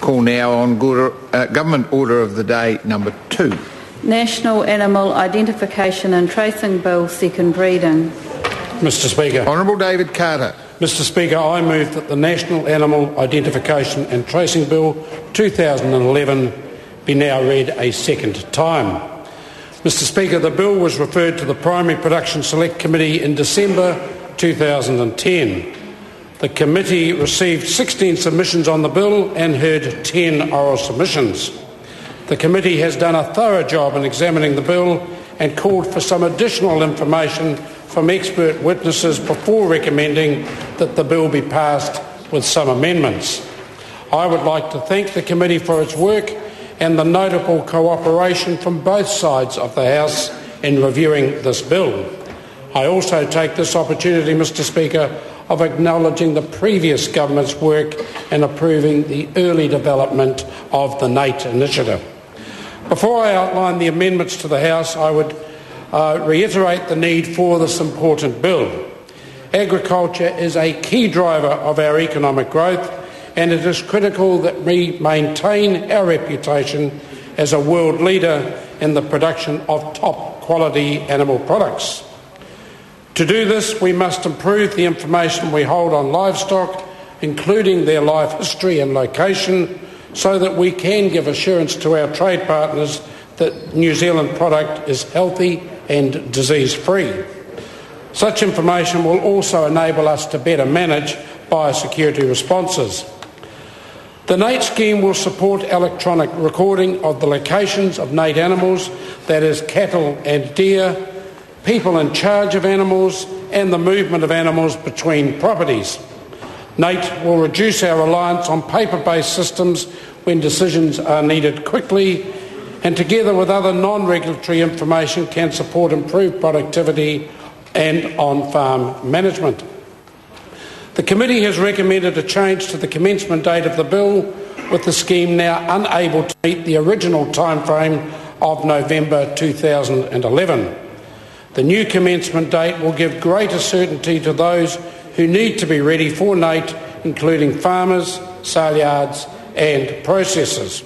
Call now on Government Order of the Day number 2. National Animal Identification and Tracing Bill, second reading. Mr Speaker. Honourable David Carter. Mr Speaker, I move that the National Animal Identification and Tracing Bill 2011 be now read a second time. Mr Speaker, the bill was referred to the Primary Production Select Committee in December 2010. The committee received 16 submissions on the bill and heard 10 oral submissions. The committee has done a thorough job in examining the bill and called for some additional information from expert witnesses before recommending that the bill be passed with some amendments. I would like to thank the committee for its work and the notable cooperation from both sides of the House in reviewing this bill. I also take this opportunity, Mr Speaker, of acknowledging the previous government's work in approving the early development of the NATE initiative. Before I outline the amendments to the House, I would reiterate the need for this important bill. Agriculture is a key driver of our economic growth, and it is critical that we maintain our reputation as a world leader in the production of top quality animal products. To do this, we must improve the information we hold on livestock, including their life history and location, so that we can give assurance to our trade partners that New Zealand product is healthy and disease-free. Such information will also enable us to better manage biosecurity responses. The NATE scheme will support electronic recording of the locations of NATE animals, that is cattle and deer, people in charge of animals and the movement of animals between properties. NATE will reduce our reliance on paper-based systems when decisions are needed quickly, and together with other non-regulatory information can support improved productivity and on-farm management. The committee has recommended a change to the commencement date of the bill, with the scheme now unable to meet the original timeframe of November 2011. The new commencement date will give greater certainty to those who need to be ready for NATE, including farmers, sale yards and processors.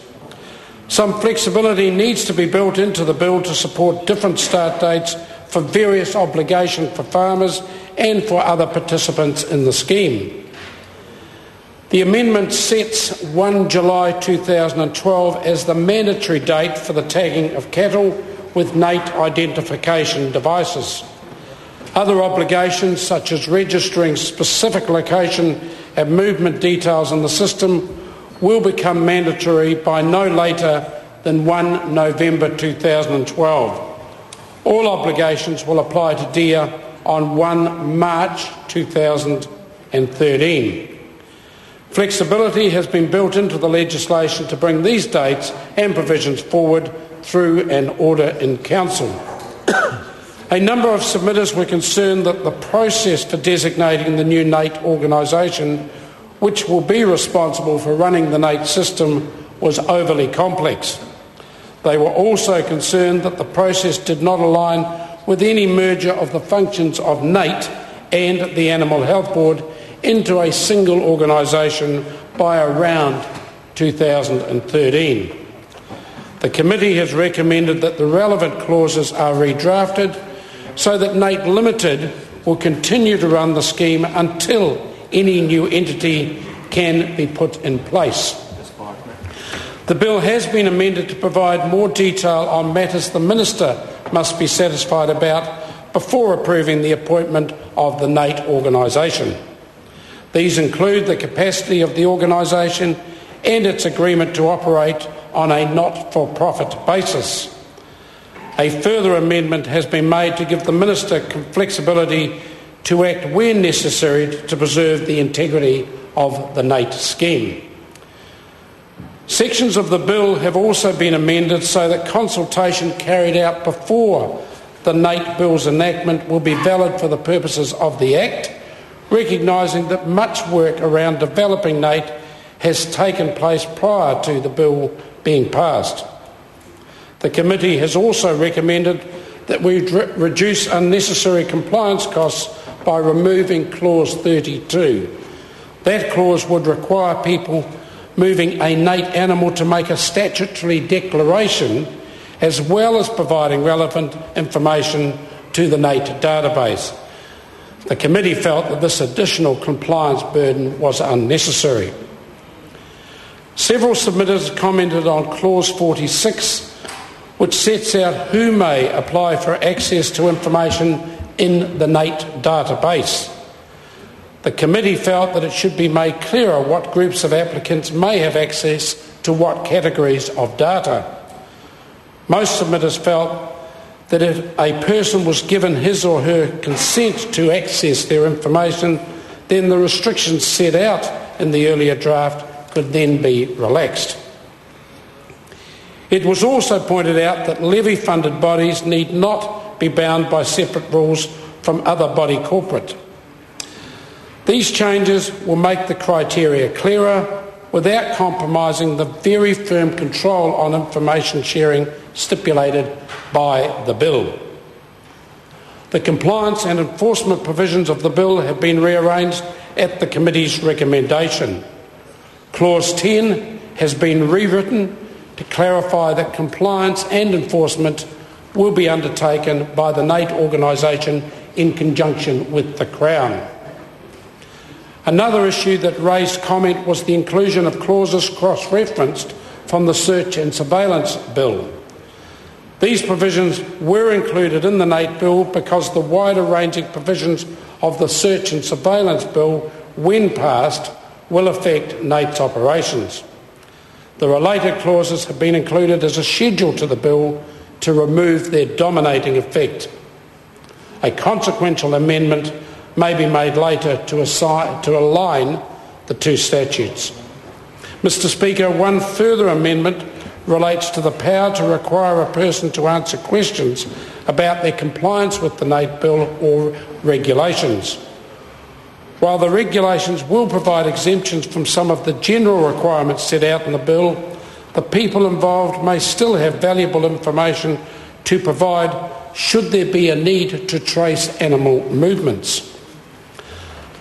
Some flexibility needs to be built into the bill to support different start dates for various obligations for farmers and for other participants in the scheme. The amendment sets 1 July 2012 as the mandatory date for the tagging of cattle with NATE identification devices. Other obligations, such as registering specific location and movement details in the system, will become mandatory by no later than 1 November 2012. All obligations will apply to deer on 1 March 2013. Flexibility has been built into the legislation to bring these dates and provisions forward through an order in Council. A number of submitters were concerned that the process for designating the new NATE organisation, which will be responsible for running the NATE system, was overly complex. They were also concerned that the process did not align with any merger of the functions of NATE and the Animal Health Board into a single organisation by around 2013. The committee has recommended that the relevant clauses are redrafted so that NATE Limited will continue to run the scheme until any new entity can be put in place. The bill has been amended to provide more detail on matters the Minister must be satisfied about before approving the appointment of the NATE organisation. These include the capacity of the organisation and its agreement to operate on a not-for-profit basis. A further amendment has been made to give the Minister flexibility to act where necessary to preserve the integrity of the NATE scheme. Sections of the bill have also been amended so that consultation carried out before the NATE bill's enactment will be valid for the purposes of the Act, recognising that much work around developing NATE has taken place prior to the bill being passed. The committee has also recommended that we reduce unnecessary compliance costs by removing Clause 32. That clause would require people moving a NAIT animal to make a statutory declaration as well as providing relevant information to the NAIT database. The committee felt that this additional compliance burden was unnecessary. Several submitters commented on Clause 46, which sets out who may apply for access to information in the NAIT database. The committee felt that it should be made clearer what groups of applicants may have access to what categories of data. Most submitters felt that if a person was given his or her consent to access their information, then the restrictions set out in the earlier draft could then be relaxed. It was also pointed out that levy-funded bodies need not be bound by separate rules from other body corporate. These changes will make the criteria clearer without compromising the very firm control on information sharing stipulated by the bill. The compliance and enforcement provisions of the bill have been rearranged at the committee's recommendation. Clause 10 has been rewritten to clarify that compliance and enforcement will be undertaken by the NAIT organisation in conjunction with the Crown. Another issue that raised comment was the inclusion of clauses cross-referenced from the Search and Surveillance Bill. These provisions were included in the NAIT Bill because the wider-ranging provisions of the Search and Surveillance Bill, when passed, will affect NAIT's operations. The related clauses have been included as a schedule to the bill to remove their dominating effect. A consequential amendment may be made later to align the two statutes. Mr. Speaker, one further amendment relates to the power to require a person to answer questions about their compliance with the NAIT Bill or regulations. While the regulations will provide exemptions from some of the general requirements set out in the bill, the people involved may still have valuable information to provide should there be a need to trace animal movements.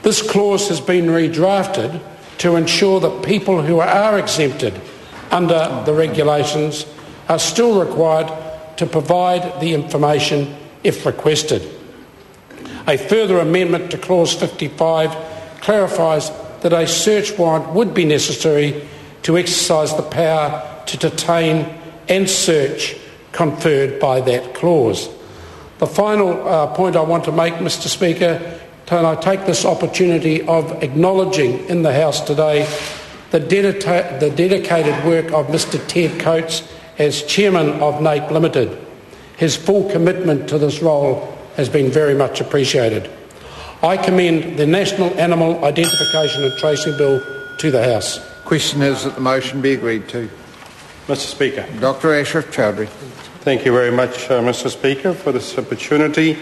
This clause has been redrafted to ensure that people who are exempted under the regulations are still required to provide the information if requested. A further amendment to Clause 55 clarifies that a search warrant would be necessary to exercise the power to detain and search conferred by that clause. The final point I want to make, Mr. Speaker, and I take this opportunity of acknowledging in the House today the dedicated work of Mr. Ted Coates as Chairman of NAIT Limited. His full commitment to this role has been very much appreciated. I commend the National Animal Identification and Tracing Bill to the House. Question is that the motion be agreed to. Mr. Speaker. Dr. Ashraf Chowdhury. Thank you very much, Mr. Speaker, for this opportunity.